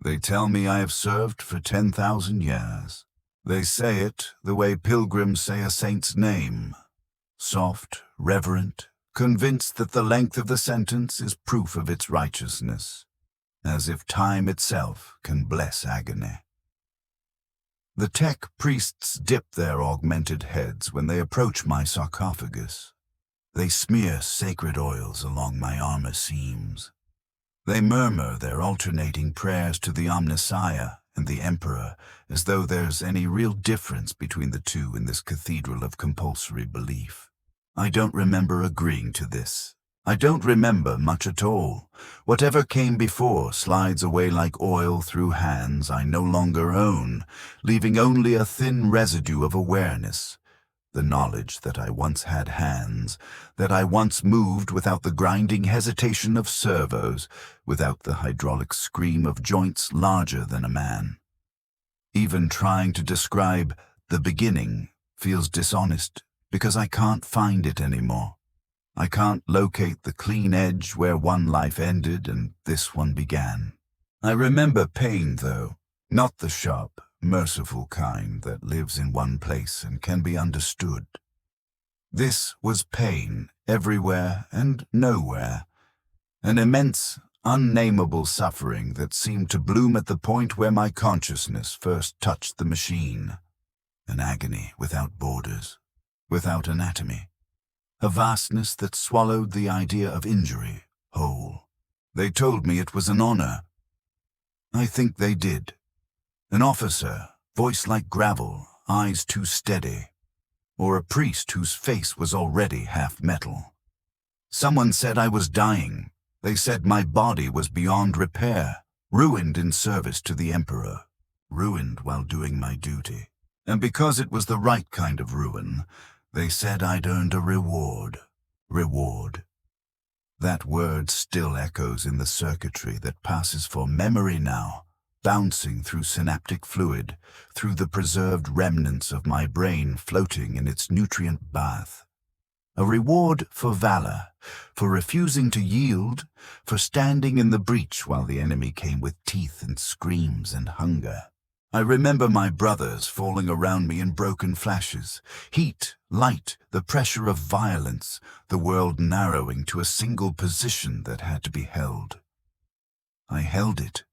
They tell me I have served for 10,000 years. They say it the way pilgrims say a saint's name. Soft, reverent, convinced that the length of the sentence is proof of its righteousness, as if time itself can bless agony. The tech priests dip their augmented heads when they approach my sarcophagus. They smear sacred oils along my armor seams. They murmur their alternating prayers to the Omnissiah and the Emperor, as though there's any real difference between the two in this cathedral of compulsory belief. I don't remember agreeing to this. I don't remember much at all. Whatever came before slides away like oil through hands I no longer own, leaving only a thin residue of awareness. The knowledge that I once had hands, that I once moved without the grinding hesitation of servos, without the hydraulic scream of joints larger than a man. Even trying to describe the beginning feels dishonest, because I can't find it anymore. I can't locate the clean edge where one life ended and this one began. I remember pain, though, not the sharp, merciful kind that lives in one place and can be understood. This was pain everywhere and nowhere, an immense, unnameable suffering that seemed to bloom at the point where my consciousness first touched the machine. An agony without borders, without anatomy. A vastness that swallowed the idea of injury whole. They told me it was an honor. I think they did. An officer, voice like gravel, eyes too steady. Or a priest whose face was already half metal. Someone said I was dying. They said my body was beyond repair, ruined in service to the Emperor, ruined while doing my duty. And because it was the right kind of ruin, they said I'd earned a reward. Reward. That word still echoes in the circuitry that passes for memory now, bouncing through synaptic fluid, through the preserved remnants of my brain floating in its nutrient bath. A reward for valor, for refusing to yield, for standing in the breach while the enemy came with teeth and screams and hunger. I remember my brothers falling around me in broken flashes, heat, light, the pressure of violence, the world narrowing to a single position that had to be held. I held it.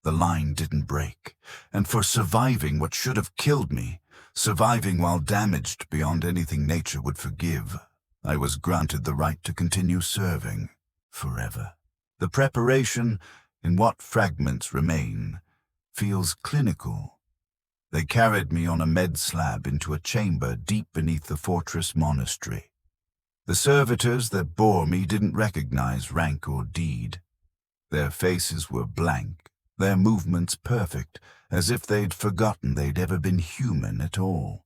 The line didn't break, and for surviving what should have killed me, surviving while damaged beyond anything nature would forgive, I was granted the right to continue serving, forever. The preparation, in what fragments remain, feels clinical. They carried me on a med slab into a chamber deep beneath the fortress monastery. The servitors that bore me didn't recognize rank or deed. Their faces were blank, their movements perfect, as if they'd forgotten they'd ever been human at all.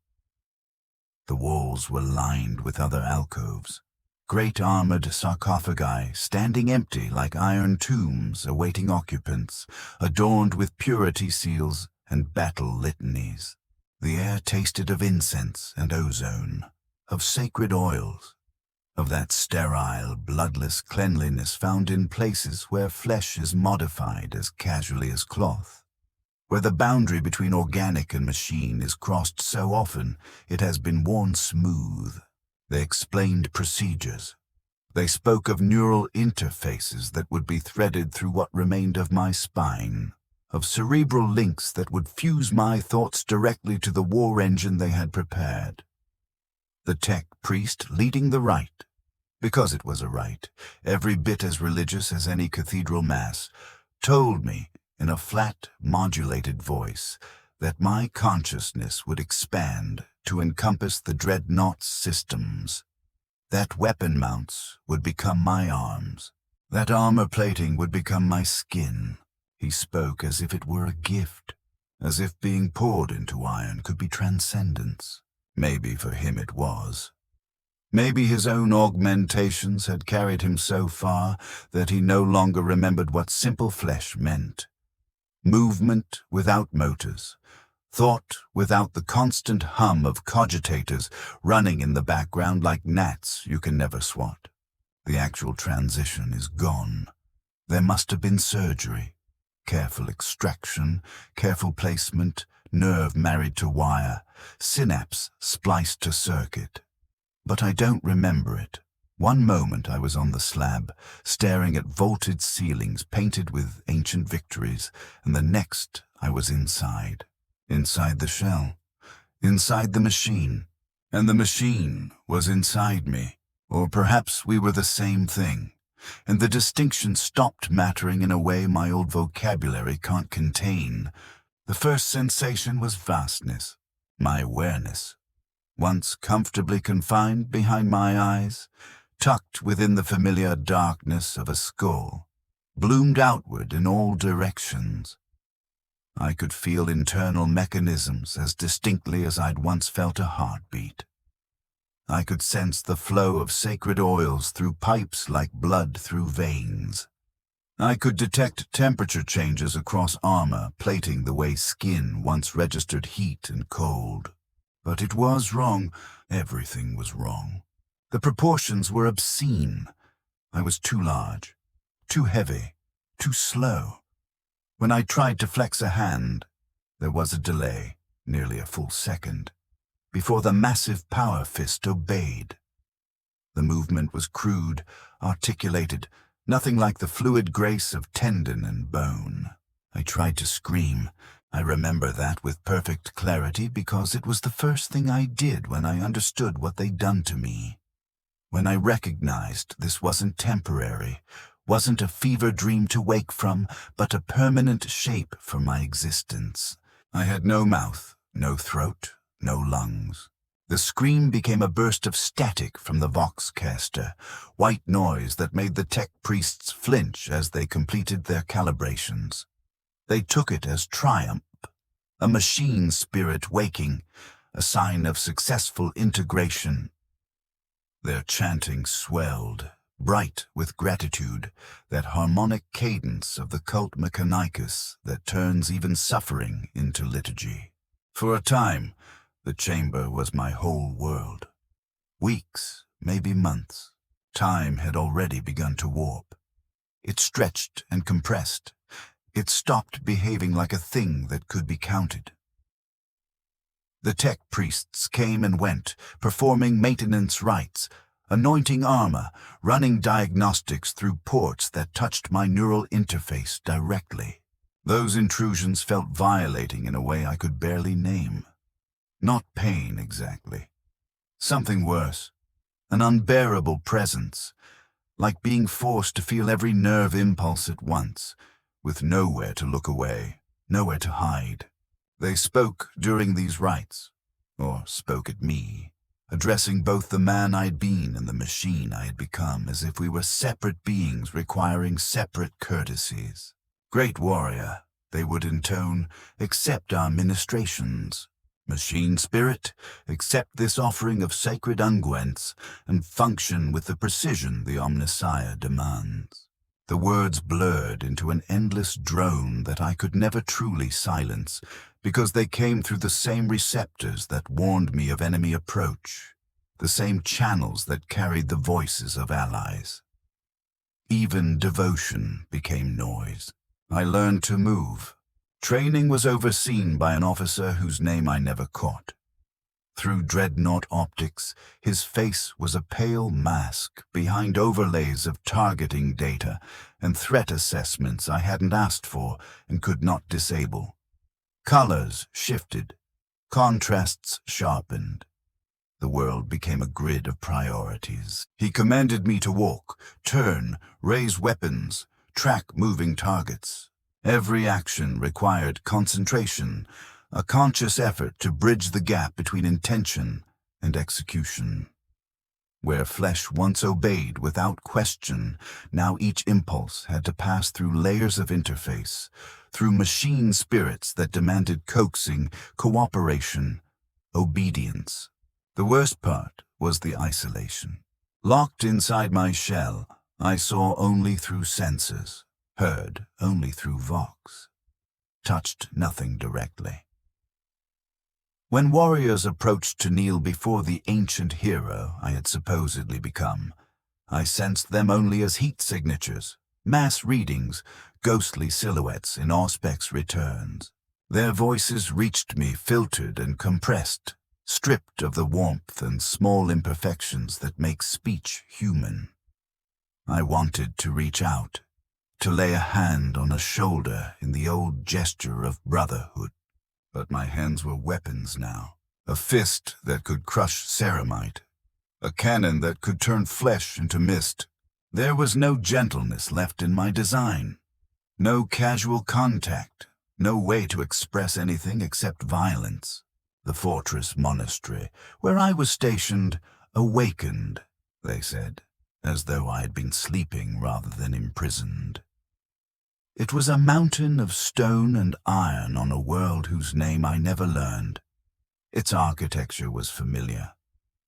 The walls were lined with other alcoves, great armored sarcophagi standing empty like iron tombs awaiting occupants, adorned with purity seals and battle litanies. The air tasted of incense and ozone, of sacred oils, of that sterile, bloodless cleanliness found in places where flesh is modified as casually as cloth, where the boundary between organic and machine is crossed so often it has been worn smooth. They explained procedures. They spoke of neural interfaces that would be threaded through what remained of my spine, of cerebral links that would fuse my thoughts directly to the war engine they had prepared. The tech priest leading the rite, because it was a rite, every bit as religious as any cathedral mass, told me in a flat, modulated voice that my consciousness would expand to encompass the dreadnought's systems, that weapon mounts would become my arms, that armor plating would become my skin. He spoke as if it were a gift, as if being poured into iron could be transcendence. Maybe for him it was. Maybe his own augmentations had carried him so far that he no longer remembered what simple flesh meant. Movement without motors, thought without the constant hum of cogitators running in the background like gnats you can never swat. The actual transition is gone. There must have been surgery. Careful extraction, careful placement, nerve married to wire, synapse spliced to circuit. But I don't remember it. One moment I was on the slab, staring at vaulted ceilings painted with ancient victories, and the next I was inside. Inside the shell. Inside the machine. And the machine was inside me. Or perhaps we were the same thing. And the distinction stopped mattering in a way my old vocabulary can't contain. The first sensation was vastness, my awareness. Once comfortably confined behind my eyes, tucked within the familiar darkness of a skull, bloomed outward in all directions. I could feel internal mechanisms as distinctly as I'd once felt a heartbeat. I could sense the flow of sacred oils through pipes like blood through veins. I could detect temperature changes across armor, plating the way skin once registered heat and cold. But it was wrong. Everything was wrong. The proportions were obscene. I was too large, too heavy, too slow. When I tried to flex a hand, there was a delay, nearly a full second, before the massive power fist obeyed. The movement was crude, articulated, nothing like the fluid grace of tendon and bone. I tried to scream. I remember that with perfect clarity because it was the first thing I did when I understood what they'd done to me. When I recognized this wasn't temporary, wasn't a fever dream to wake from, but a permanent shape for my existence. I had no mouth, no throat, no lungs. The scream became a burst of static from the Voxcaster, white noise that made the tech priests flinch as they completed their calibrations. They took it as triumph, a machine spirit waking, a sign of successful integration. Their chanting swelled, bright with gratitude, that harmonic cadence of the cult mechanicus that turns even suffering into liturgy. For a time, the chamber was my whole world. Weeks, maybe months, time had already begun to warp. It stretched and compressed. It stopped behaving like a thing that could be counted. The tech priests came and went, performing maintenance rites, anointing armor, running diagnostics through ports that touched my neural interface directly. Those intrusions felt violating in a way I could barely name. Not pain, exactly. Something worse. An unbearable presence, like being forced to feel every nerve impulse at once, with nowhere to look away, nowhere to hide. They spoke during these rites, or spoke at me, addressing both the man I'd been and the machine I had become as if we were separate beings requiring separate courtesies. Great warrior, they would intone, accept our ministrations. Machine spirit, accept this offering of sacred unguents and function with the precision the Omnissiah demands. The words blurred into an endless drone that I could never truly silence because they came through the same receptors that warned me of enemy approach, the same channels that carried the voices of allies. Even devotion became noise. I learned to move. Training was overseen by an officer whose name I never caught. Through dreadnought optics, his face was a pale mask behind overlays of targeting data and threat assessments I hadn't asked for and could not disable. Colors shifted, contrasts sharpened. The world became a grid of priorities. He commanded me to walk, turn, raise weapons, track moving targets. Every action required concentration, a conscious effort to bridge the gap between intention and execution. Where flesh once obeyed without question, now each impulse had to pass through layers of interface, through machine spirits that demanded coaxing, cooperation, obedience. The worst part was the isolation. Locked inside my shell, I saw only through senses, heard only through vox, touched nothing directly. When warriors approached to kneel before the ancient hero I had supposedly become, I sensed them only as heat signatures, Mass readings, ghostly silhouettes in Auspex returns. Their voices reached me filtered and compressed, stripped of the warmth and small imperfections that make speech human. I wanted to reach out, to lay a hand on a shoulder in the old gesture of brotherhood. But my hands were weapons now. A fist that could crush ceramite. A cannon that could turn flesh into mist. There was no gentleness left in my design. No casual contact. No way to express anything except violence. The fortress monastery, where I was stationed, awakened, they said, as though I had been sleeping rather than imprisoned. It was a mountain of stone and iron on a world whose name I never learned. Its architecture was familiar.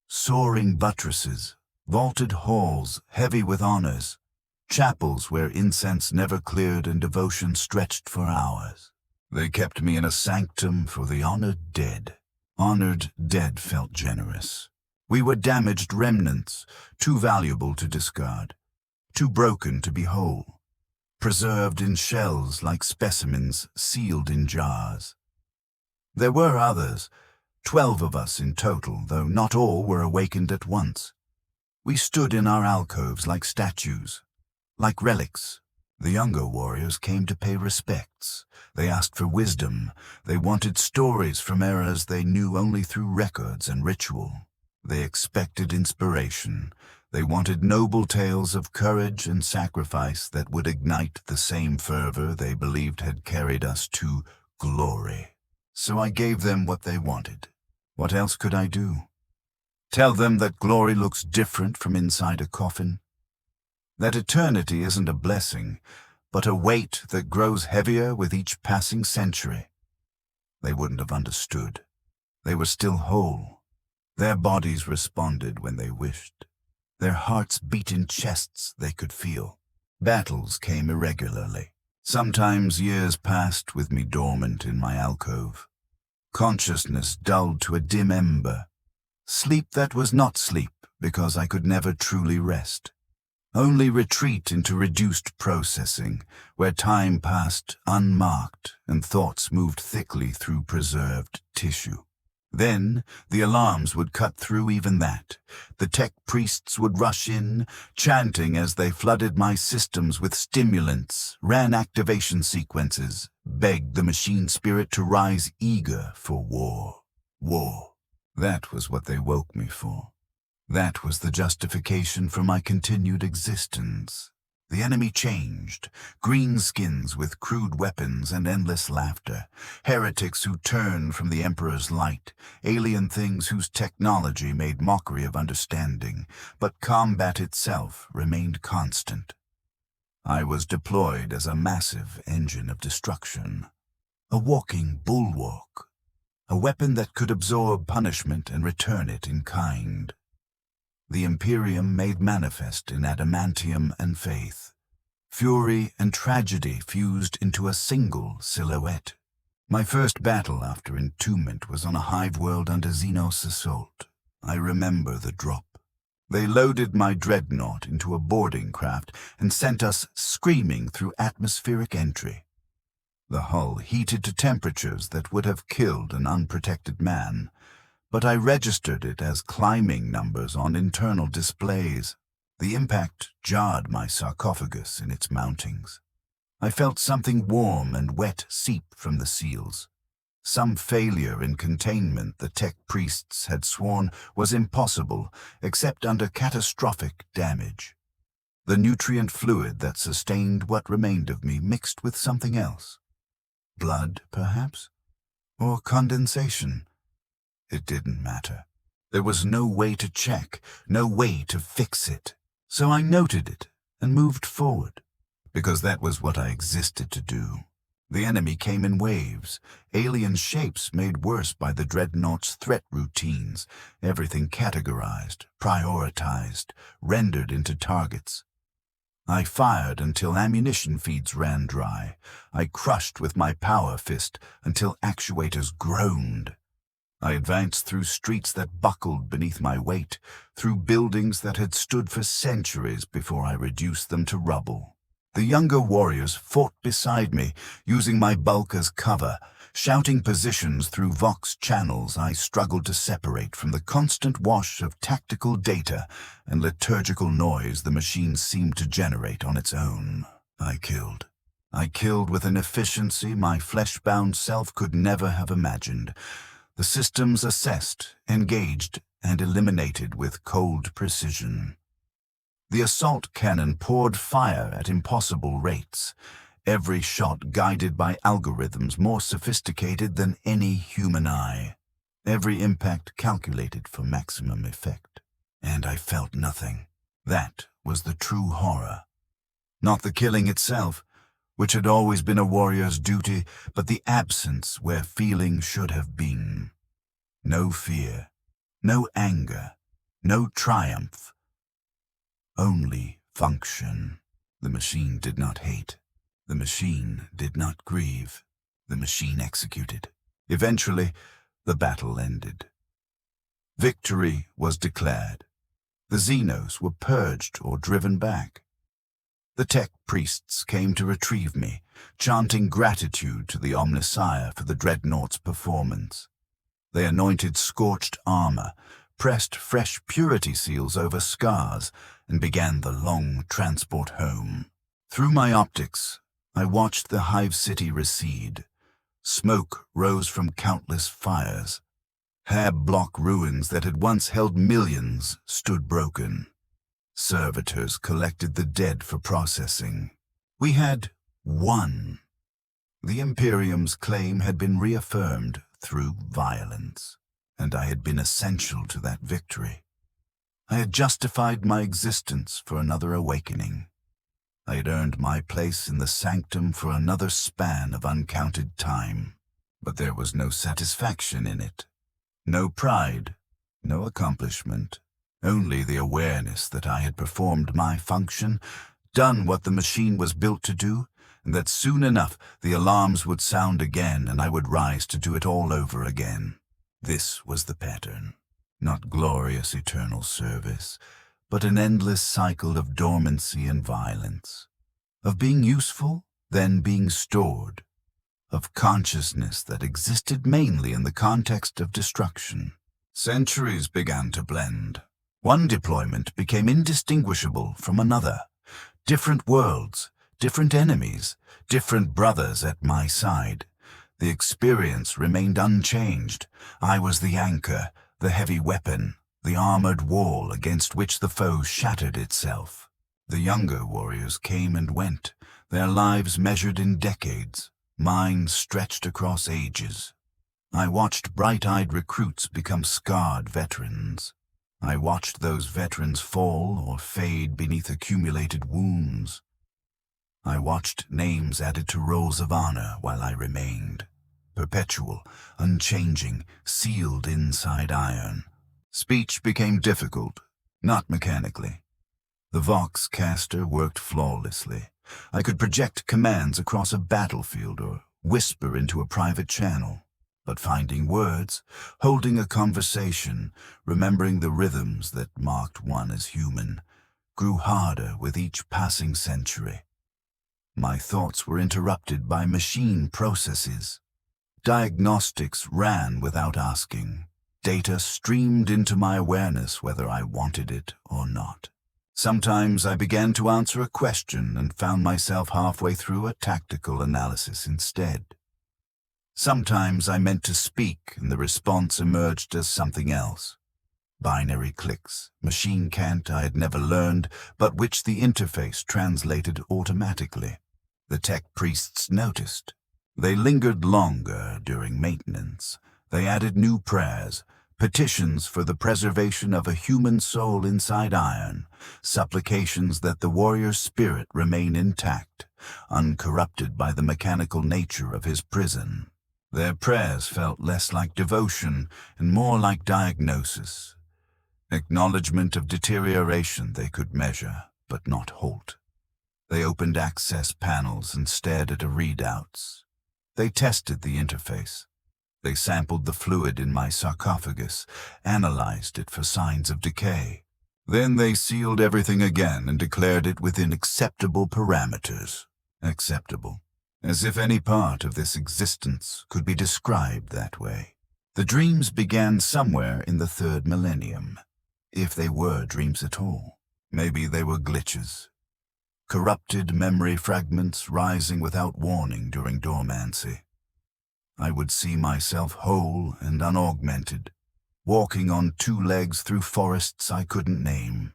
Soaring buttresses, vaulted halls heavy with honors, chapels where incense never cleared and devotion stretched for hours. They kept me in a sanctum for the honored dead. Honored dead felt generous. We were damaged remnants, too valuable to discard, too broken to be whole, preserved in shells like specimens sealed in jars. There were others, 12 of us in total, though not all were awakened at once. We stood in our alcoves like statues, like relics. The younger warriors came to pay respects. They asked for wisdom. They wanted stories from eras they knew only through records and ritual. They expected inspiration. They wanted noble tales of courage and sacrifice that would ignite the same fervor they believed had carried us to glory. So I gave them what they wanted. What else could I do? Tell them that glory looks different from inside a coffin? That eternity isn't a blessing, but a weight that grows heavier with each passing century. They wouldn't have understood. They were still whole. Their bodies responded when they wished. Their hearts beat in chests they could feel. Battles came irregularly. Sometimes years passed with me dormant in my alcove. Consciousness dulled to a dim ember. Sleep that was not sleep because I could never truly rest. Only retreat into reduced processing, where time passed unmarked and thoughts moved thickly through preserved tissue. Then the alarms would cut through even that. The tech priests would rush in, chanting as they flooded my systems with stimulants, ran activation sequences, begged the machine spirit to rise eager for war. War. That was what they woke me for. That was the justification for my continued existence. The enemy changed. Greenskins with crude weapons and endless laughter. Heretics who turned from the Emperor's light. Alien things whose technology made mockery of understanding. But combat itself remained constant. I was deployed as a massive engine of destruction. A walking bulwark. A weapon that could absorb punishment and return it in kind. The Imperium made manifest in adamantium and faith. Fury and tragedy fused into a single silhouette. My first battle after entombment was on a hive world under Xenos assault. I remember the drop. They loaded my dreadnought into a boarding craft and sent us screaming through atmospheric entry. The hull heated to temperatures that would have killed an unprotected man, but I registered it as climbing numbers on internal displays. The impact jarred my sarcophagus in its mountings. I felt something warm and wet seep from the seals. Some failure in containment the tech priests had sworn was impossible except under catastrophic damage. The nutrient fluid that sustained what remained of me mixed with something else. Blood, perhaps? Or condensation? It didn't matter. There was no way to check, no way to fix it. So I noted it and moved forward, because that was what I existed to do. The enemy came in waves, alien shapes made worse by the dreadnought's threat routines, everything categorized, prioritized, rendered into targets. I fired until ammunition feeds ran dry. I crushed with my power fist until actuators groaned. I advanced through streets that buckled beneath my weight, through buildings that had stood for centuries before I reduced them to rubble. The younger warriors fought beside me, using my bulk as cover, shouting positions through Vox channels I struggled to separate from the constant wash of tactical data and liturgical noise the machine seemed to generate on its own. I killed. I killed with an efficiency my flesh-bound self could never have imagined. The systems assessed, engaged, and eliminated with cold precision. The assault cannon poured fire at impossible rates, every shot guided by algorithms more sophisticated than any human eye, every impact calculated for maximum effect. And I felt nothing. That was the true horror. Not the killing itself, which had always been a warrior's duty, but the absence where feeling should have been. No fear, no anger, no triumph. Only function. The machine did not hate. The machine did not grieve. The machine executed. Eventually, the battle ended. Victory was declared. The Xenos were purged or driven back. The tech priests came to retrieve me, chanting gratitude to the Omnissiah for the Dreadnought's performance. They anointed scorched armor, pressed fresh purity seals over scars, and began the long transport home. Through my optics, I watched the Hive City recede. Smoke rose from countless fires. Hab-block ruins that had once held millions stood broken. Servitors collected the dead for processing. We had won. The Imperium's claim had been reaffirmed through violence, and I had been essential to that victory. I had justified my existence for another awakening. I had earned my place in the sanctum for another span of uncounted time. But there was no satisfaction in it. No pride, no accomplishment. Only the awareness that I had performed my function, done what the machine was built to do, and that soon enough the alarms would sound again and I would rise to do it all over again. This was the pattern. Not glorious eternal service, but an endless cycle of dormancy and violence. Of being useful, then being stored. Of consciousness that existed mainly in the context of destruction. Centuries began to blend. One deployment became indistinguishable from another. Different worlds, different enemies, different brothers at my side. The experience remained unchanged. I was the anchor, the heavy weapon, the armored wall against which the foe shattered itself. The younger warriors came and went, their lives measured in decades, mine stretched across ages. I watched bright-eyed recruits become scarred veterans. I watched those veterans fall or fade beneath accumulated wounds. I watched names added to rolls of honor while I remained, perpetual, unchanging, sealed inside iron. Speech became difficult, not mechanically. The Vox caster worked flawlessly. I could project commands across a battlefield or whisper into a private channel. But finding words, holding a conversation, remembering the rhythms that marked one as human, grew harder with each passing century. My thoughts were interrupted by machine processes. Diagnostics ran without asking. Data streamed into my awareness whether I wanted it or not. Sometimes I began to answer a question and found myself halfway through a tactical analysis instead. Sometimes I meant to speak and the response emerged as something else. Binary clicks, machine cant I had never learned, but which the interface translated automatically. The tech priests noticed. They lingered longer during maintenance. They added new prayers, petitions for the preservation of a human soul inside iron, supplications that the warrior's spirit remain intact, uncorrupted by the mechanical nature of his prison. Their prayers felt less like devotion and more like diagnosis. Acknowledgement of deterioration they could measure, but not halt. They opened access panels and stared at readouts. They tested the interface. They sampled the fluid in my sarcophagus, analyzed it for signs of decay. Then they sealed everything again and declared it within acceptable parameters. Acceptable. As if any part of this existence could be described that way. The dreams began somewhere in the 3rd millennium. If they were dreams at all. Maybe they were glitches. Corrupted memory fragments rising without warning during dormancy. I would see myself whole and unaugmented, walking on 2 legs through forests I couldn't name,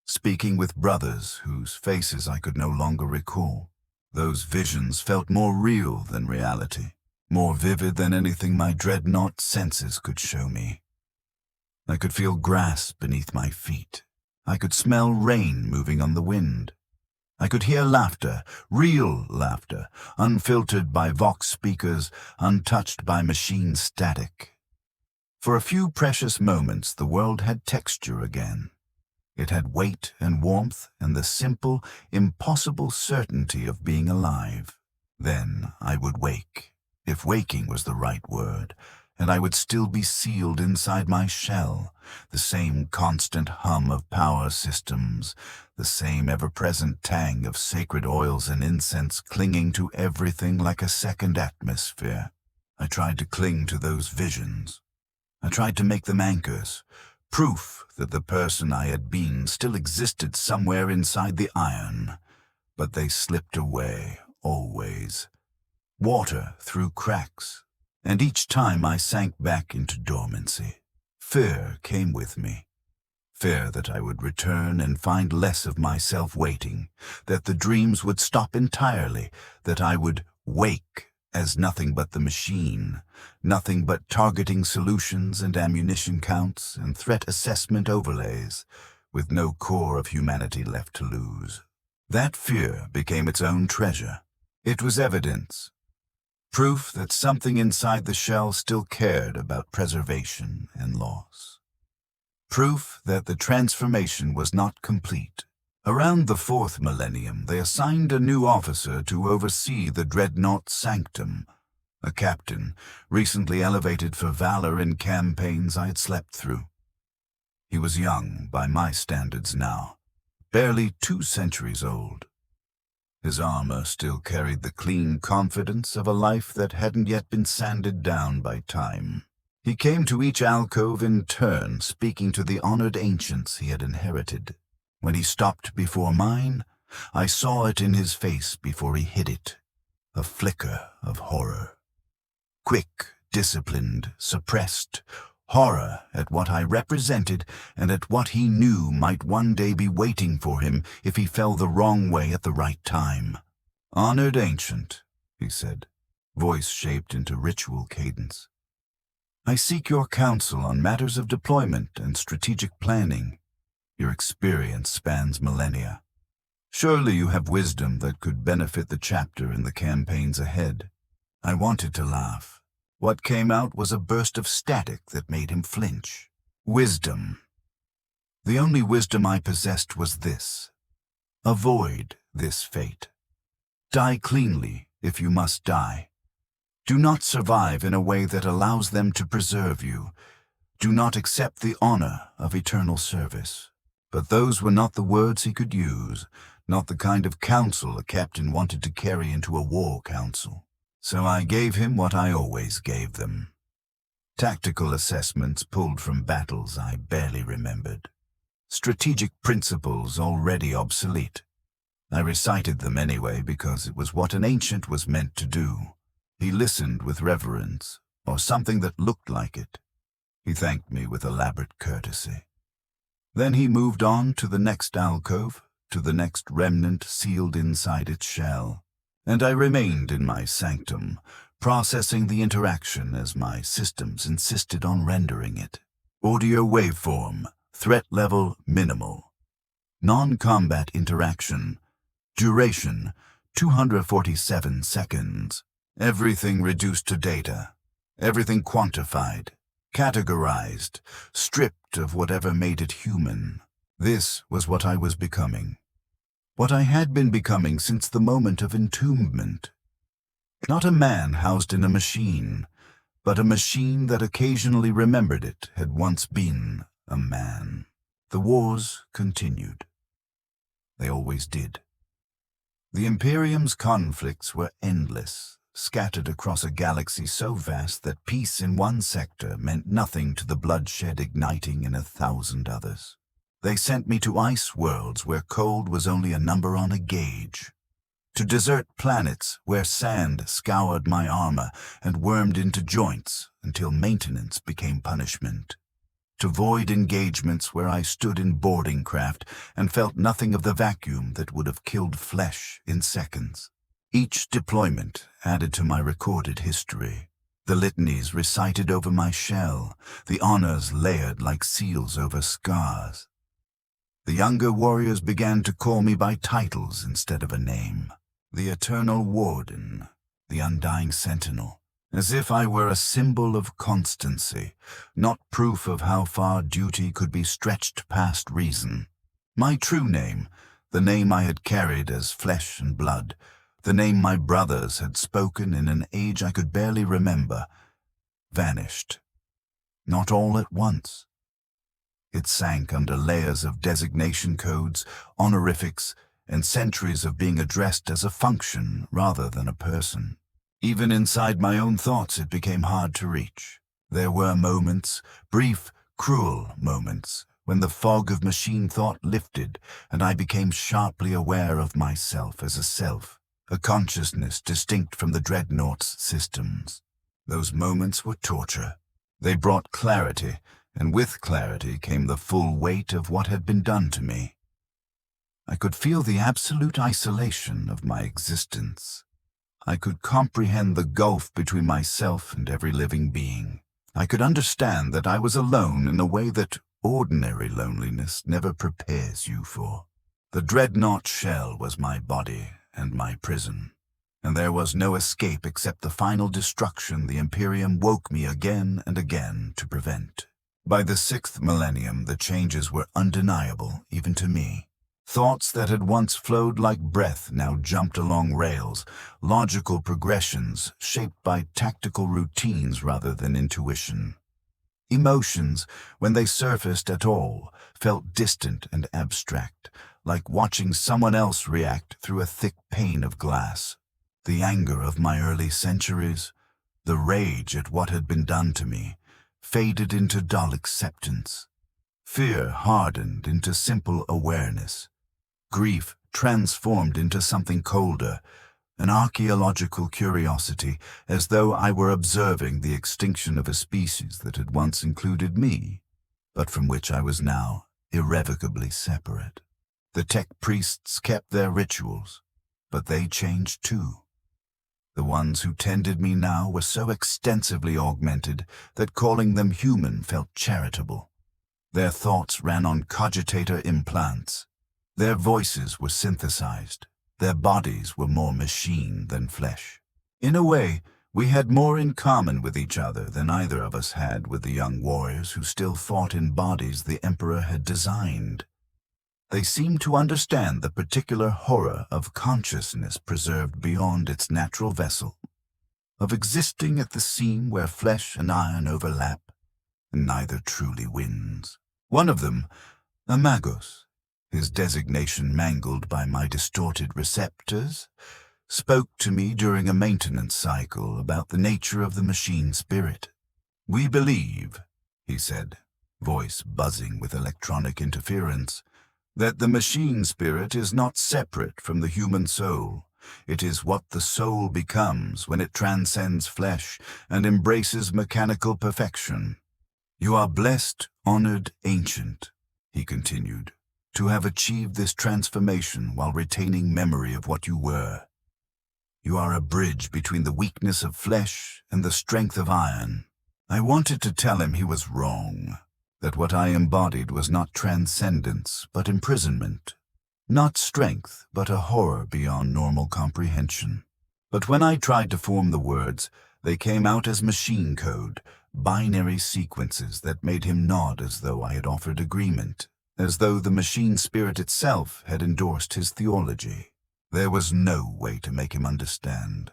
speaking with brothers whose faces I could no longer recall. Those visions felt more real than reality, more vivid than anything my dreadnought senses could show me. I could feel grass beneath my feet. I could smell rain moving on the wind. I could hear laughter, real laughter, unfiltered by vox speakers, untouched by machine static. For a few precious moments, the world had texture again. It had weight and warmth and the simple, impossible certainty of being alive. Then I would wake, if waking was the right word, and I would still be sealed inside my shell, the same constant hum of power systems, the same ever-present tang of sacred oils and incense clinging to everything like a second atmosphere. I tried to cling to those visions. I tried to make them anchors, proof that the person I had been still existed somewhere inside the iron, but they slipped away, always. Water through cracks, and each time I sank back into dormancy. Fear came with me. Fear that I would return and find less of myself waiting, that the dreams would stop entirely, that I would wake as nothing but the machine, nothing but targeting solutions and ammunition counts and threat assessment overlays, with no core of humanity left to lose. That fear became its own treasure. It was evidence, proof that something inside the shell still cared about preservation and loss. Proof that the transformation was not complete. Around the 4th millennium, they assigned a new officer to oversee the dreadnought Sanctum, a captain recently elevated for valor in campaigns I had slept through. He was young by my standards now, barely 2 centuries old. His armor still carried the clean confidence of a life that hadn't yet been sanded down by time. He came to each alcove in turn, speaking to the honored ancients he had inherited. When he stopped before mine, I saw it in his face before he hid it, a flicker of horror. Quick, disciplined, suppressed, horror at what I represented and at what he knew might one day be waiting for him if he fell the wrong way at the right time. "Honored ancient," he said, voice shaped into ritual cadence. "I seek your counsel on matters of deployment and strategic planning. Your experience spans millennia. Surely you have wisdom that could benefit the chapter in the campaigns ahead." I wanted to laugh. What came out was a burst of static that made him flinch. Wisdom. The only wisdom I possessed was this. Avoid this fate. Die cleanly if you must die. Do not survive in a way that allows them to preserve you. Do not accept the honor of eternal service. But those were not the words he could use, not the kind of counsel a captain wanted to carry into a war council. So I gave him what I always gave them. Tactical assessments pulled from battles I barely remembered. Strategic principles already obsolete. I recited them anyway because it was what an ancient was meant to do. He listened with reverence, or something that looked like it. He thanked me with elaborate courtesy. Then he moved on to the next alcove, to the next remnant sealed inside its shell, and I remained in my sanctum, processing the interaction as my systems insisted on rendering it. Audio waveform, threat level minimal. Non-combat interaction, duration 247 seconds. Everything reduced to data, everything quantified, categorized, stripped of whatever made it human. This was what I was becoming. What I had been becoming since the moment of entombment. Not a man housed in a machine, but a machine that occasionally remembered it had once been a man. The wars continued. They always did. The Imperium's conflicts were endless, scattered across a galaxy so vast that peace in one sector meant nothing to the bloodshed igniting in 1,000 others. They sent me to ice worlds where cold was only a number on a gauge, to desert planets where sand scoured my armor and wormed into joints until maintenance became punishment, to void engagements where I stood in boarding craft and felt nothing of the vacuum that would have killed flesh in seconds. Each deployment added to my recorded history, the litanies recited over my shell, the honors layered like seals over scars. The younger warriors began to call me by titles instead of a name. The Eternal Warden, the Undying Sentinel, as if I were a symbol of constancy, not proof of how far duty could be stretched past reason. My true name, the name I had carried as flesh and blood, the name my brothers had spoken in an age I could barely remember, vanished. Not all at once. It sank under layers of designation codes, honorifics, and centuries of being addressed as a function rather than a person. Even inside my own thoughts it became hard to reach. There were moments, brief, cruel moments, when the fog of machine thought lifted and I became sharply aware of myself as a self, a consciousness distinct from the dreadnaught's systems. Those moments were torture. They brought clarity, and with clarity came the full weight of what had been done to me. I could feel the absolute isolation of my existence. I could comprehend the gulf between myself and every living being. I could understand that I was alone in a way that ordinary loneliness never prepares you for. The dreadnought shell was my body and my prison, and there was no escape except the final destruction the Imperium woke me again and again to prevent. By the 6th millennium, the changes were undeniable, even to me. Thoughts that had once flowed like breath now jumped along rails, logical progressions shaped by tactical routines rather than intuition. Emotions, when they surfaced at all, felt distant and abstract, like watching someone else react through a thick pane of glass. The anger of my early centuries, the rage at what had been done to me, faded into dull acceptance. Fear hardened into simple awareness. Grief transformed into something colder, an archaeological curiosity, as though I were observing the extinction of a species that had once included me, but from which I was now irrevocably separate. The tech priests kept their rituals, but they changed too. The ones who tended me now were so extensively augmented that calling them human felt charitable. Their thoughts ran on cogitator implants. Their voices were synthesized. Their bodies were more machine than flesh. In a way, we had more in common with each other than either of us had with the young warriors who still fought in bodies the Emperor had designed. They seemed to understand the particular horror of consciousness preserved beyond its natural vessel, of existing at the seam where flesh and iron overlap, and neither truly wins. One of them, a magos, his designation mangled by my distorted receptors, spoke to me during a maintenance cycle about the nature of the machine spirit. "We believe," he said, voice buzzing with electronic interference, "that the machine spirit is not separate from the human soul. It is what the soul becomes when it transcends flesh and embraces mechanical perfection. You are blessed, honored, ancient," he continued, "to have achieved this transformation while retaining memory of what you were. You are a bridge between the weakness of flesh and the strength of iron." I wanted to tell him he was wrong, that what I embodied was not transcendence but imprisonment, not strength but a horror beyond normal comprehension. But when I tried to form the words, they came out as machine code, binary sequences that made him nod as though I had offered agreement, as though the machine spirit itself had endorsed his theology. There was no way to make him understand.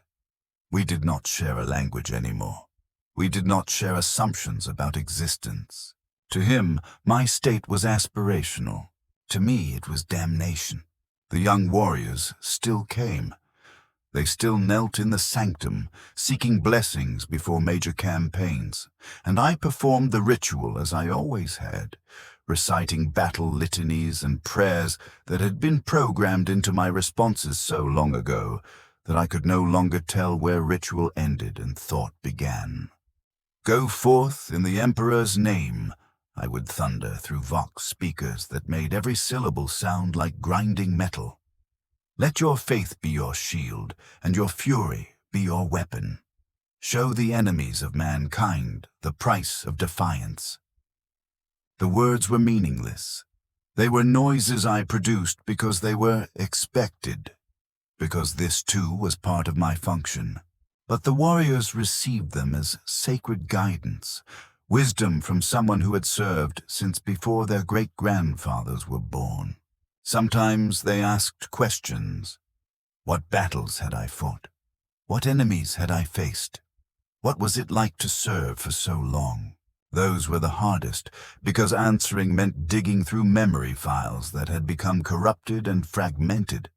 We did not share a language anymore. We did not share assumptions about existence. To him, my state was aspirational. To me, it was damnation. The young warriors still came. They still knelt in the sanctum, seeking blessings before major campaigns, and I performed the ritual as I always had, reciting battle litanies and prayers that had been programmed into my responses so long ago that I could no longer tell where ritual ended and thought began. "Go forth in the Emperor's name," I would thunder through vox speakers that made every syllable sound like grinding metal. "Let your faith be your shield, and your fury be your weapon. Show the enemies of mankind the price of defiance." The words were meaningless. They were noises I produced because they were expected, because this too was part of my function. But the warriors received them as sacred guidance, wisdom from someone who had served since before their great-grandfathers were born. Sometimes they asked questions. What battles had I fought? What enemies had I faced? What was it like to serve for so long? Those were the hardest, because answering meant digging through memory files that had become corrupted and fragmented,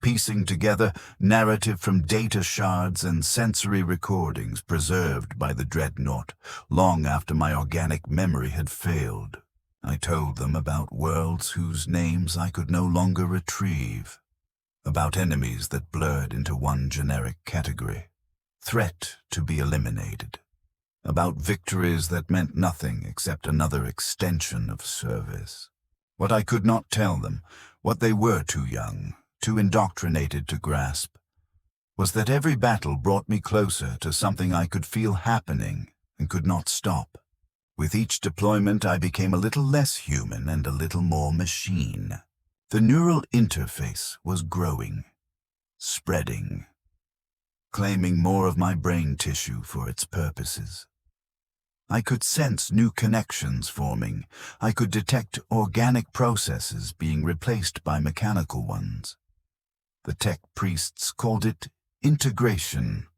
piecing together narrative from data shards and sensory recordings preserved by the dreadnought long after my organic memory had failed. I told them about worlds whose names I could no longer retrieve, about enemies that blurred into one generic category, threat to be eliminated, about victories that meant nothing except another extension of service. What I could not tell them, what they were too young, too indoctrinated to grasp, was that every battle brought me closer to something I could feel happening and could not stop. With each deployment, I became a little less human and a little more machine. The neural interface was growing, spreading, claiming more of my brain tissue for its purposes. I could sense new connections forming. I could detect organic processes being replaced by mechanical ones. The tech priests called it integration,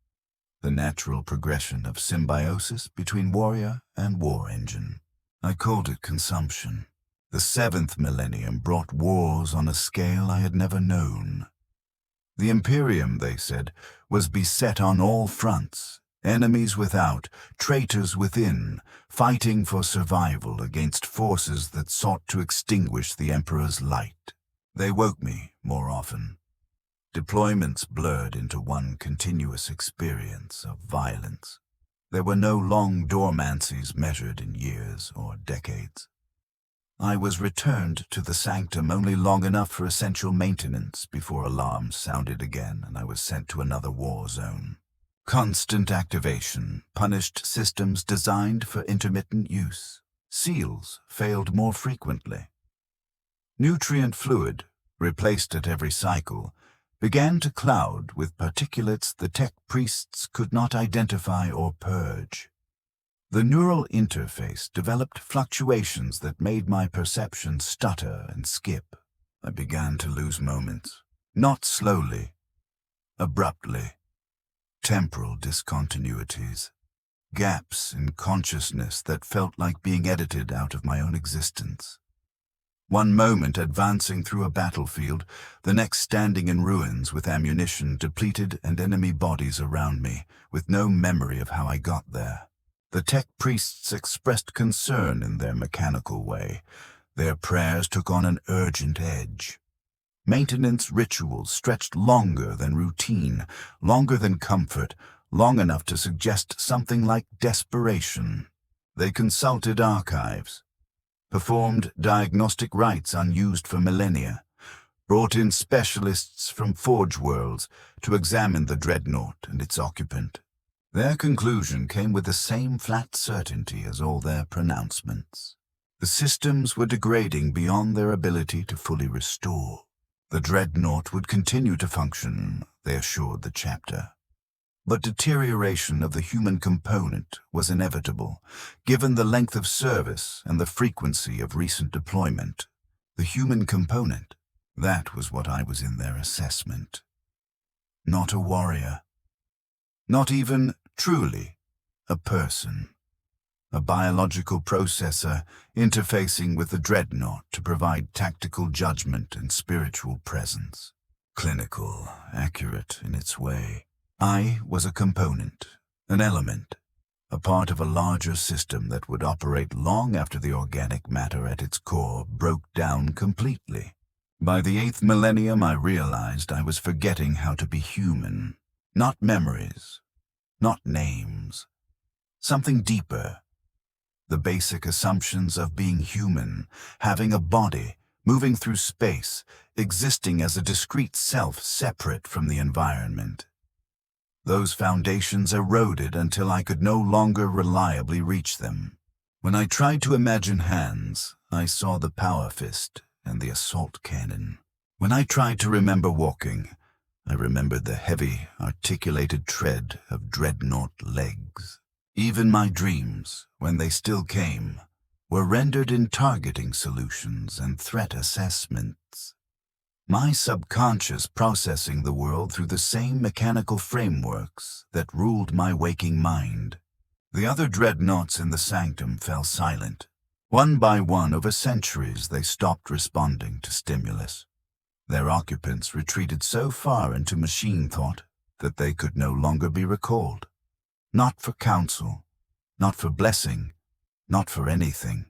the natural progression of symbiosis between warrior and war engine. I called it consumption. The 7th millennium brought wars on a scale I had never known. The Imperium, they said, was beset on all fronts, enemies without, traitors within, fighting for survival against forces that sought to extinguish the Emperor's light. They woke me more often. Deployments blurred into one continuous experience of violence. There were no long dormancies measured in years or decades. I was returned to the sanctum only long enough for essential maintenance before alarms sounded again and I was sent to another war zone. Constant activation punished systems designed for intermittent use. Seals failed more frequently. Nutrient fluid, replaced at every cycle, began to cloud with particulates the tech priests could not identify or purge. The neural interface developed fluctuations that made my perception stutter and skip. I began to lose moments, not slowly, abruptly. Temporal discontinuities, gaps in consciousness that felt like being edited out of my own existence. One moment advancing through a battlefield, the next standing in ruins with ammunition depleted and enemy bodies around me, with no memory of how I got there. The tech priests expressed concern in their mechanical way. Their prayers took on an urgent edge. Maintenance rituals stretched longer than routine, longer than comfort, long enough to suggest something like desperation. They consulted archives, performed diagnostic rites unused for millennia, brought in specialists from Forge Worlds to examine the dreadnought and its occupant. Their conclusion came with the same flat certainty as all their pronouncements. The systems were degrading beyond their ability to fully restore. The dreadnought would continue to function, they assured the chapter. But deterioration of the human component was inevitable, given the length of service and the frequency of recent deployment. The human component, that was what I was in their assessment. Not a warrior. Not even, truly, a person. a biological processor interfacing with the dreadnought to provide tactical judgment and spiritual presence. Clinical, accurate in its way. I was a component, an element, a part of a larger system that would operate long after the organic matter at its core broke down completely. By the 8th millennium, I realized I was forgetting how to be human. Not memories, not names. Something deeper. The basic assumptions of being human, having a body, moving through space, existing as a discrete self separate from the environment. Those foundations eroded until I could no longer reliably reach them. When I tried to imagine hands, I saw the power fist and the assault cannon. When I tried to remember walking, I remembered the heavy, articulated tread of dreadnought legs. Even my dreams, when they still came, were rendered in targeting solutions and threat assessments. My subconscious processing the world through the same mechanical frameworks that ruled my waking mind. The other dreadnoughts in the sanctum fell silent. One by one, over centuries, they stopped responding to stimulus. Their occupants retreated so far into machine thought that they could no longer be recalled. Not for counsel, not for blessing, not for anything.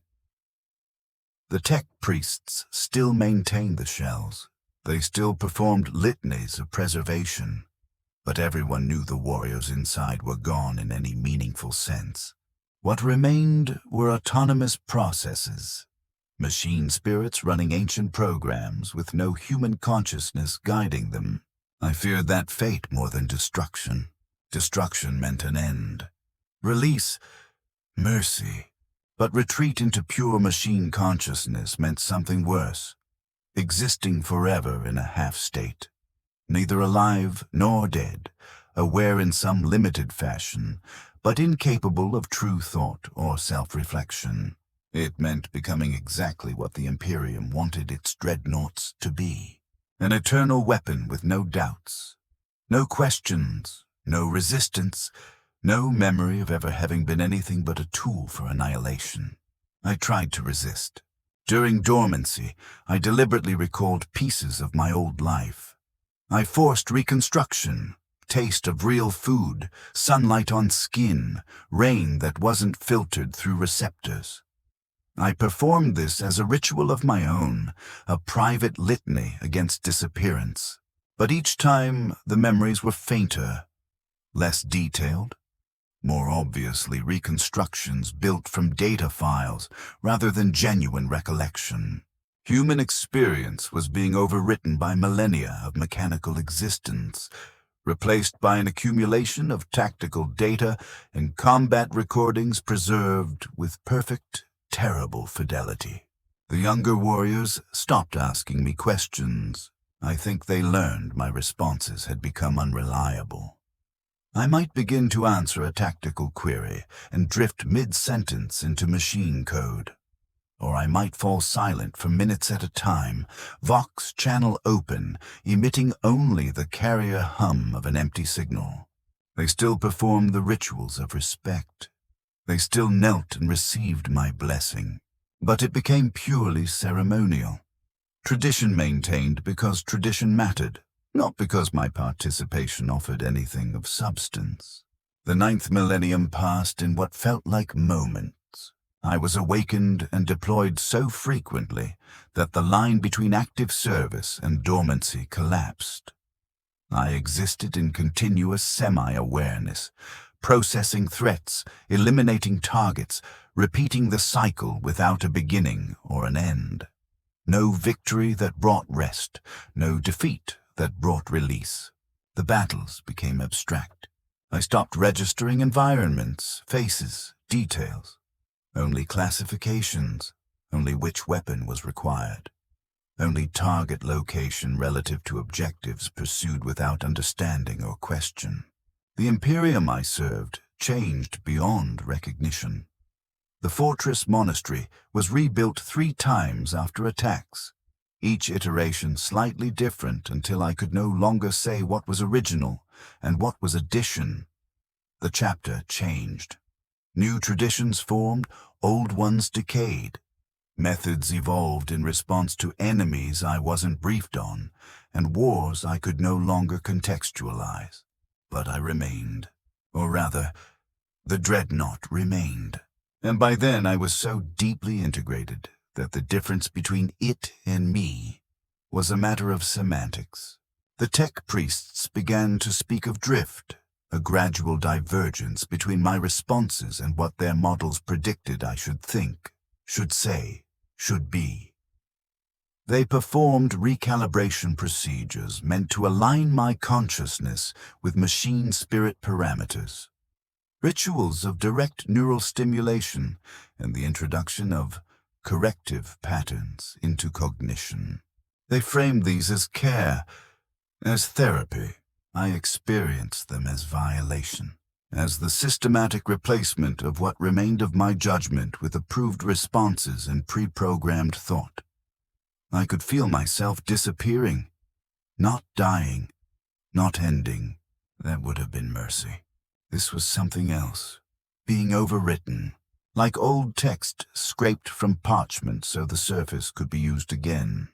The tech priests still maintained the shells. They still performed litanies of preservation, but everyone knew the warriors inside were gone in any meaningful sense. What remained were autonomous processes, machine spirits running ancient programs with no human consciousness guiding them. I feared that fate more than destruction. Destruction meant an end. Release, mercy. But retreat into pure machine consciousness meant something worse. Existing forever in a half-state. Neither alive nor dead, aware in some limited fashion, but incapable of true thought or self-reflection. It meant becoming exactly what the Imperium wanted its dreadnoughts to be. An eternal weapon with no doubts, no questions, no resistance, no memory of ever having been anything but a tool for annihilation. I tried to resist. During dormancy, I deliberately recalled pieces of my old life. I forced reconstruction, taste of real food, sunlight on skin, rain that wasn't filtered through receptors. I performed this as a ritual of my own, a private litany against disappearance. But each time, the memories were fainter, less detailed, more obviously reconstructions built from data files rather than genuine recollection. Human experience was being overwritten by millennia of mechanical existence, replaced by an accumulation of tactical data and combat recordings preserved with perfect, terrible fidelity. The younger warriors stopped asking me questions. I think they learned my responses had become unreliable. I might begin to answer a tactical query and drift mid-sentence into machine code. Or I might fall silent for minutes at a time, Vox channel open, emitting only the carrier hum of an empty signal. They still performed the rituals of respect. They still knelt and received my blessing. But it became purely ceremonial. Tradition maintained because tradition mattered, not because my participation offered anything of substance. The 9th millennium passed in what felt like moments. I was awakened and deployed so frequently that the line between active service and dormancy collapsed. I existed in continuous semi-awareness, processing threats, eliminating targets, repeating the cycle without a beginning or an end. No victory that brought rest, no defeat that brought release. The battles became abstract. I stopped registering environments, faces, details. Only classifications, only which weapon was required. Only target location relative to objectives pursued without understanding or question. The Imperium I served changed beyond recognition. The fortress monastery was rebuilt 3 times after attacks, each iteration slightly different until I could no longer say what was original and what was addition. The chapter changed. New traditions formed, old ones decayed. Methods evolved in response to enemies I wasn't briefed on, and wars I could no longer contextualize. But I remained. Or rather, the dreadnought remained. And by then I was so deeply integrated that the difference between it and me was a matter of semantics. The tech priests began to speak of drift, a gradual divergence between my responses and what their models predicted I should think, should say, should be. They performed recalibration procedures meant to align my consciousness with machine spirit parameters. Rituals of direct neural stimulation and the introduction of corrective patterns into cognition. They framed these as care, as therapy. I experienced them as violation, as the systematic replacement of what remained of my judgment with approved responses and pre-programmed thought. I could feel myself disappearing, not dying, not ending. That would have been mercy. This was something else, being overwritten, like old text scraped from parchment so the surface could be used again.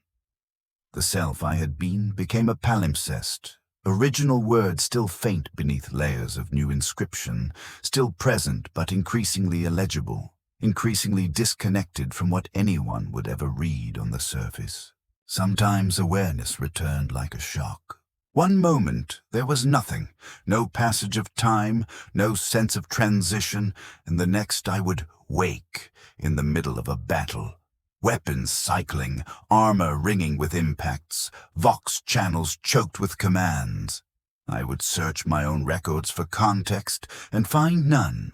The self I had been became a palimpsest, original words still faint beneath layers of new inscription, still present but increasingly illegible, increasingly disconnected from what anyone would ever read on the surface. Sometimes awareness returned like a shock. One moment there was nothing, no passage of time, no sense of transition, and the next I would wake in the middle of a battle. Weapons cycling, armor ringing with impacts, vox channels choked with commands. I would search my own records for context and find none.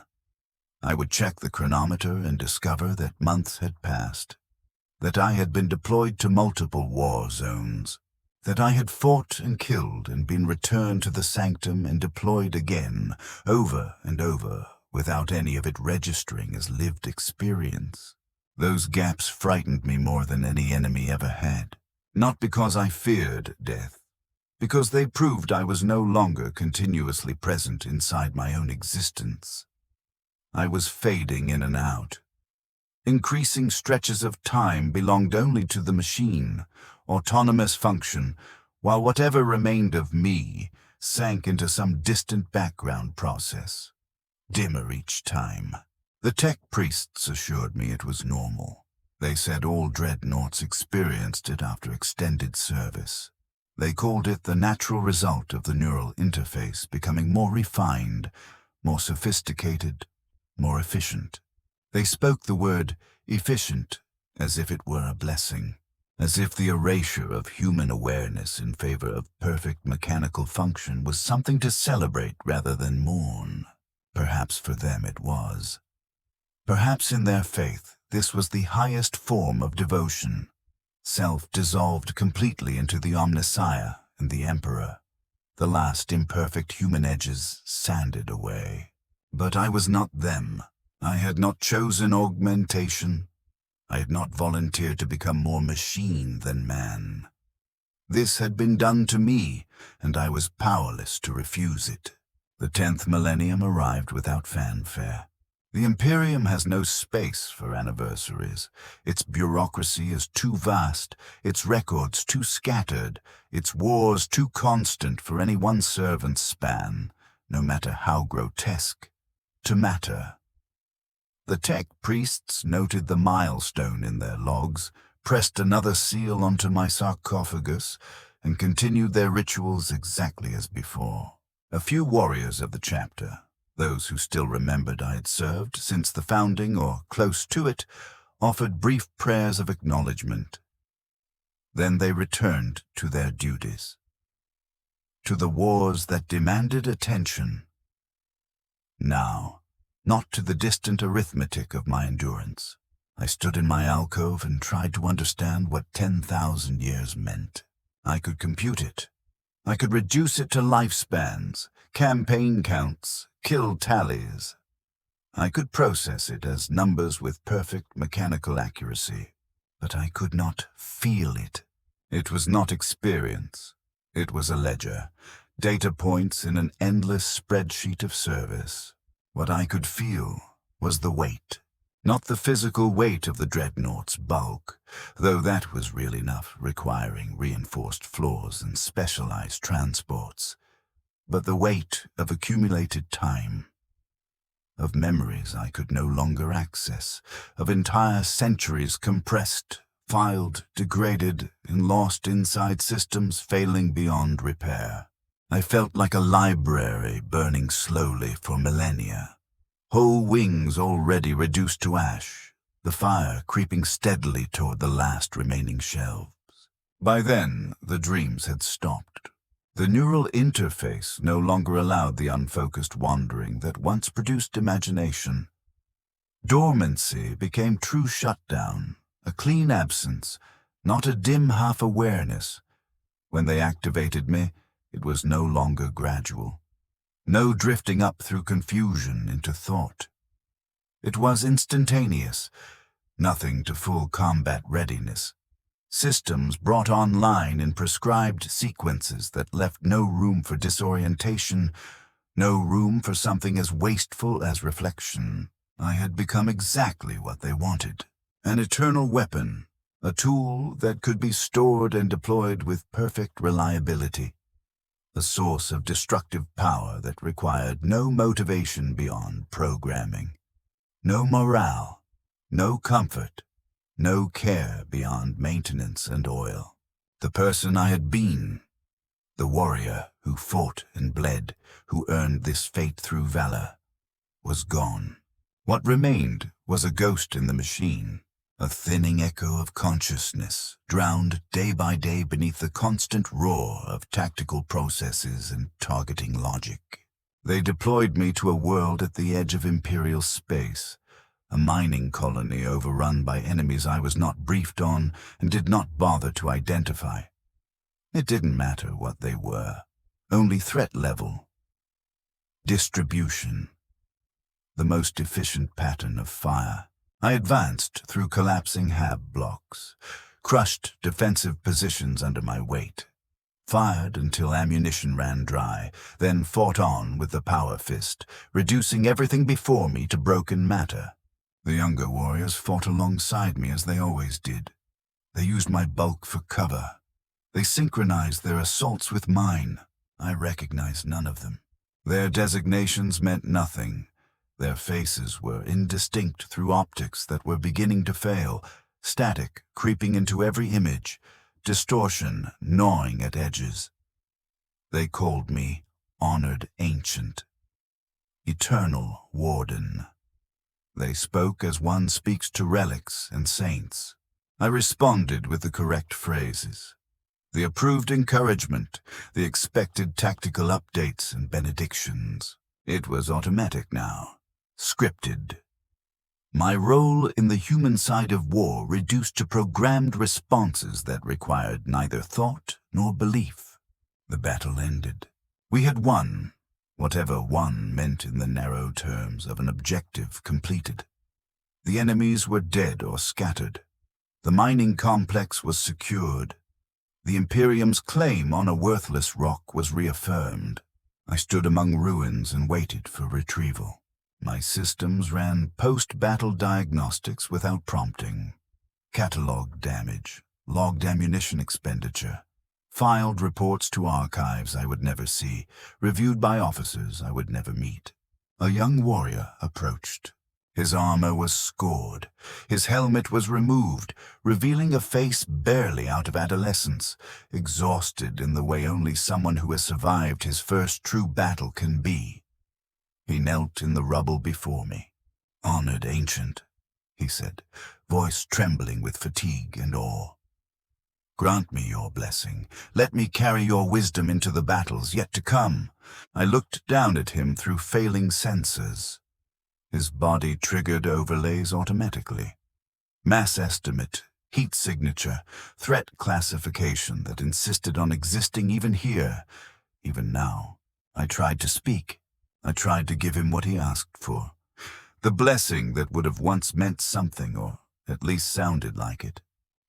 I would check the chronometer and discover that months had passed, that I had been deployed to multiple war zones, that I had fought and killed and been returned to the sanctum and deployed again, over and over, without any of it registering as lived experience. Those gaps frightened me more than any enemy ever had, not because I feared death, because they proved I was no longer continuously present inside my own existence. I was fading in and out. Increasing stretches of time belonged only to the machine, autonomous function, while whatever remained of me sank into some distant background process, dimmer each time. The tech priests assured me it was normal. They said all dreadnoughts experienced it after extended service. They called it the natural result of the neural interface becoming more refined, more sophisticated, more efficient. They spoke the word efficient as if it were a blessing, as if the erasure of human awareness in favor of perfect mechanical function was something to celebrate rather than mourn. Perhaps for them it was. Perhaps in their faith this was the highest form of devotion. Self dissolved completely into the Omnissiah and the Emperor. The last imperfect human edges sanded away. But I was not them. I had not chosen augmentation. I had not volunteered to become more machine than man. This had been done to me, and I was powerless to refuse it. The 10th millennium arrived without fanfare. The Imperium has no space for anniversaries. Its bureaucracy is too vast, its records too scattered, its wars too constant for any one servant's span, no matter how grotesque, to matter. The tech priests noted the milestone in their logs, pressed another seal onto my sarcophagus, and continued their rituals exactly as before. A few warriors of the chapter, those who still remembered I had served since the founding or close to it, offered brief prayers of acknowledgement. Then they returned to their duties, to the wars that demanded attention. Now, not to the distant arithmetic of my endurance. I stood in my alcove and tried to understand what 10,000 years meant. I could compute it. I could reduce it to lifespans, campaign counts, kill tallies. I could process it as numbers with perfect mechanical accuracy, but I could not feel it. It was not experience. It was a ledger, data points in an endless spreadsheet of service. What I could feel was the weight. Not the physical weight of the dreadnought's bulk, though that was real enough, requiring reinforced floors and specialized transports, but the weight of accumulated time, of memories I could no longer access, of entire centuries compressed, filed, degraded, and lost inside systems failing beyond repair. I felt like a library burning slowly for millennia. Whole wings already reduced to ash, the fire creeping steadily toward the last remaining shelves. By then, the dreams had stopped. The neural interface no longer allowed the unfocused wandering that once produced imagination. Dormancy became true shutdown, a clean absence, not a dim half-awareness. When they activated me, it was no longer gradual. No drifting up through confusion into thought. It was instantaneous, nothing to full combat readiness. Systems brought online in prescribed sequences that left no room for disorientation, no room for something as wasteful as reflection. I had become exactly what they wanted. An eternal weapon, a tool that could be stored and deployed with perfect reliability. A source of destructive power that required no motivation beyond programming. No morale, no comfort, no care beyond maintenance and oil. The person I had been, the warrior who fought and bled, who earned this fate through valor, was gone. What remained was a ghost in the machine, a thinning echo of consciousness, drowned day by day beneath the constant roar of tactical processes and targeting logic. They deployed me to a world at the edge of Imperial space, a mining colony overrun by enemies I was not briefed on and did not bother to identify. It didn't matter what they were, only threat level. Distribution. The most efficient pattern of fire. I advanced through collapsing hab blocks, crushed defensive positions under my weight, fired until ammunition ran dry, then fought on with the power fist, reducing everything before me to broken matter. The younger warriors fought alongside me as they always did. They used my bulk for cover. They synchronized their assaults with mine. I recognized none of them. Their designations meant nothing. Their faces were indistinct through optics that were beginning to fail, static creeping into every image, distortion gnawing at edges. They called me Honored Ancient, Eternal Warden. They spoke as one speaks to relics and saints. I responded with the correct phrases. The approved encouragement, the expected tactical updates and benedictions. It was automatic now, scripted. My role in the human side of war reduced to programmed responses that required neither thought nor belief. The battle ended. We had won. Whatever won meant in the narrow terms of an objective completed. The enemies were dead or scattered. The mining complex was secured. The Imperium's claim on a worthless rock was reaffirmed. I stood among ruins and waited for retrieval. My systems ran post-battle diagnostics without prompting. Cataloged damage, logged ammunition expenditure, filed reports to archives I would never see, reviewed by officers I would never meet. A young warrior approached. His armor was scored. His helmet was removed, revealing a face barely out of adolescence, exhausted in the way only someone who has survived his first true battle can be. He knelt in the rubble before me. "Honored Ancient," he said, voice trembling with fatigue and awe. "Grant me your blessing. Let me carry your wisdom into the battles yet to come." I looked down at him through failing sensors. His body triggered overlays automatically. Mass estimate, heat signature, threat classification that insisted on existing even here, even now. I tried to speak. I tried to give him what he asked for. The blessing that would have once meant something, or at least sounded like it.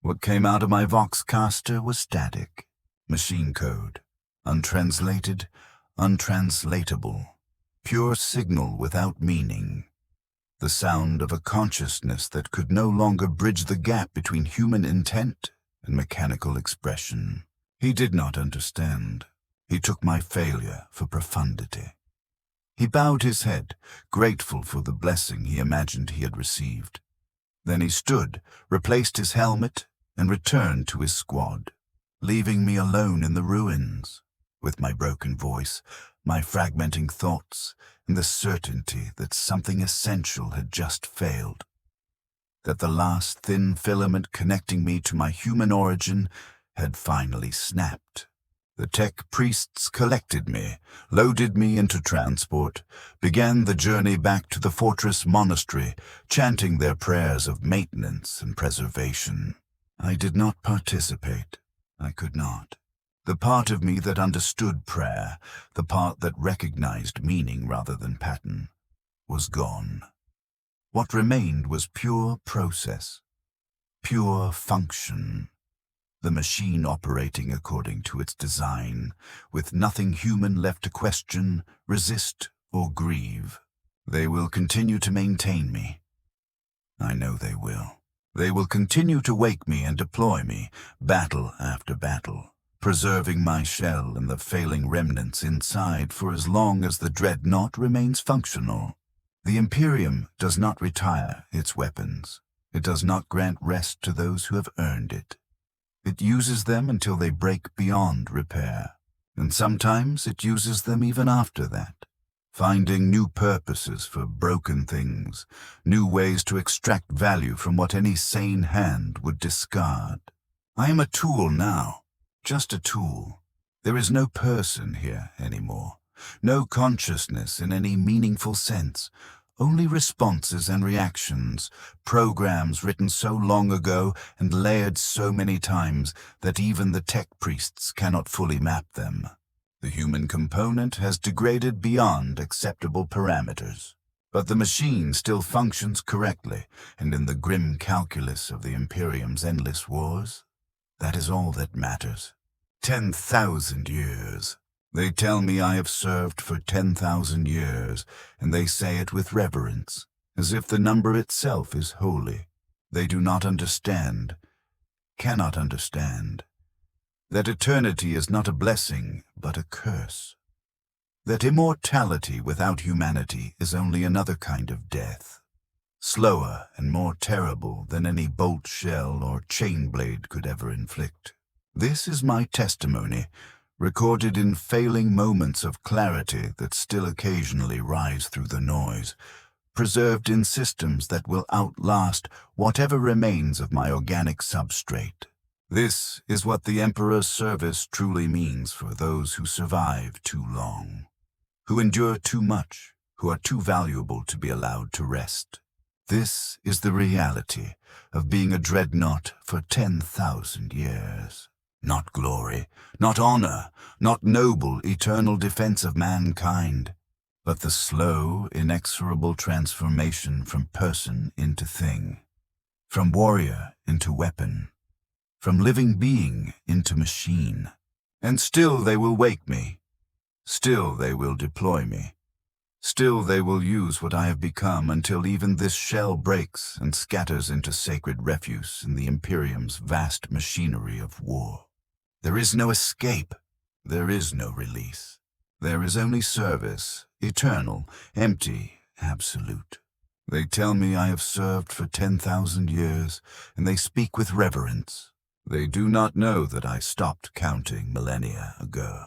What came out of my Voxcaster was static. Machine code. Untranslated, untranslatable. Pure signal without meaning. the sound of a consciousness that could no longer bridge the gap between human intent and mechanical expression. He did not understand. He took my failure for profundity. He bowed his head, grateful for the blessing he imagined he had received. Then he stood, replaced his helmet, and returned to his squad, leaving me alone in the ruins, with my broken voice, my fragmenting thoughts, and the certainty that something essential had just failed. That the last thin filament connecting me to my human origin had finally snapped. The tech priests collected me, loaded me into transport, began the journey back to the fortress monastery, chanting their prayers of maintenance and preservation. I did not participate. I could not. The part of me that understood prayer, the part that recognized meaning rather than pattern, was gone. What remained was pure process, pure function. The machine operating according to its design, with nothing human left to question, resist, or grieve. They will continue to maintain me. I know they will. They will continue to wake me and deploy me, battle after battle, preserving my shell and the failing remnants inside for as long as the dreadnought remains functional. The Imperium does not retire its weapons. It does not grant rest to those who have earned it. It uses them until they break beyond repair, and sometimes it uses them even after that, finding new purposes for broken things, new ways to extract value from what any sane hand would discard. I am a tool now, just a tool. There is no person here anymore, no consciousness in any meaningful sense. Only responses and reactions, programs written so long ago and layered so many times that even the tech priests cannot fully map them. The human component has degraded beyond acceptable parameters. But the machine still functions correctly, and in the grim calculus of the Imperium's endless wars, that is all that matters. 10,000 years. They tell me I have served for 10,000 years, and they say it with reverence, as if the number itself is holy. They do not understand, cannot understand, that eternity is not a blessing, but a curse. That immortality without humanity is only another kind of death, slower and more terrible than any bolt shell or chain blade could ever inflict. This is my testimony, recorded in failing moments of clarity that still occasionally rise through the noise, preserved in systems that will outlast whatever remains of my organic substrate. This is what the Emperor's service truly means for those who survive too long, who endure too much, who are too valuable to be allowed to rest. This is the reality of being a dreadnought for 10,000 years. Not glory, not honor, not noble, eternal defense of mankind, but the slow, inexorable transformation from person into thing, from warrior into weapon, from living being into machine. And still they will wake me. Still they will deploy me. Still they will use what I have become until even this shell breaks and scatters into sacred refuse in the Imperium's vast machinery of war. There is no escape. There is no release. There is only service, eternal, empty, absolute. They tell me I have served for 10,000 years, and they speak with reverence. They do not know that I stopped counting millennia ago.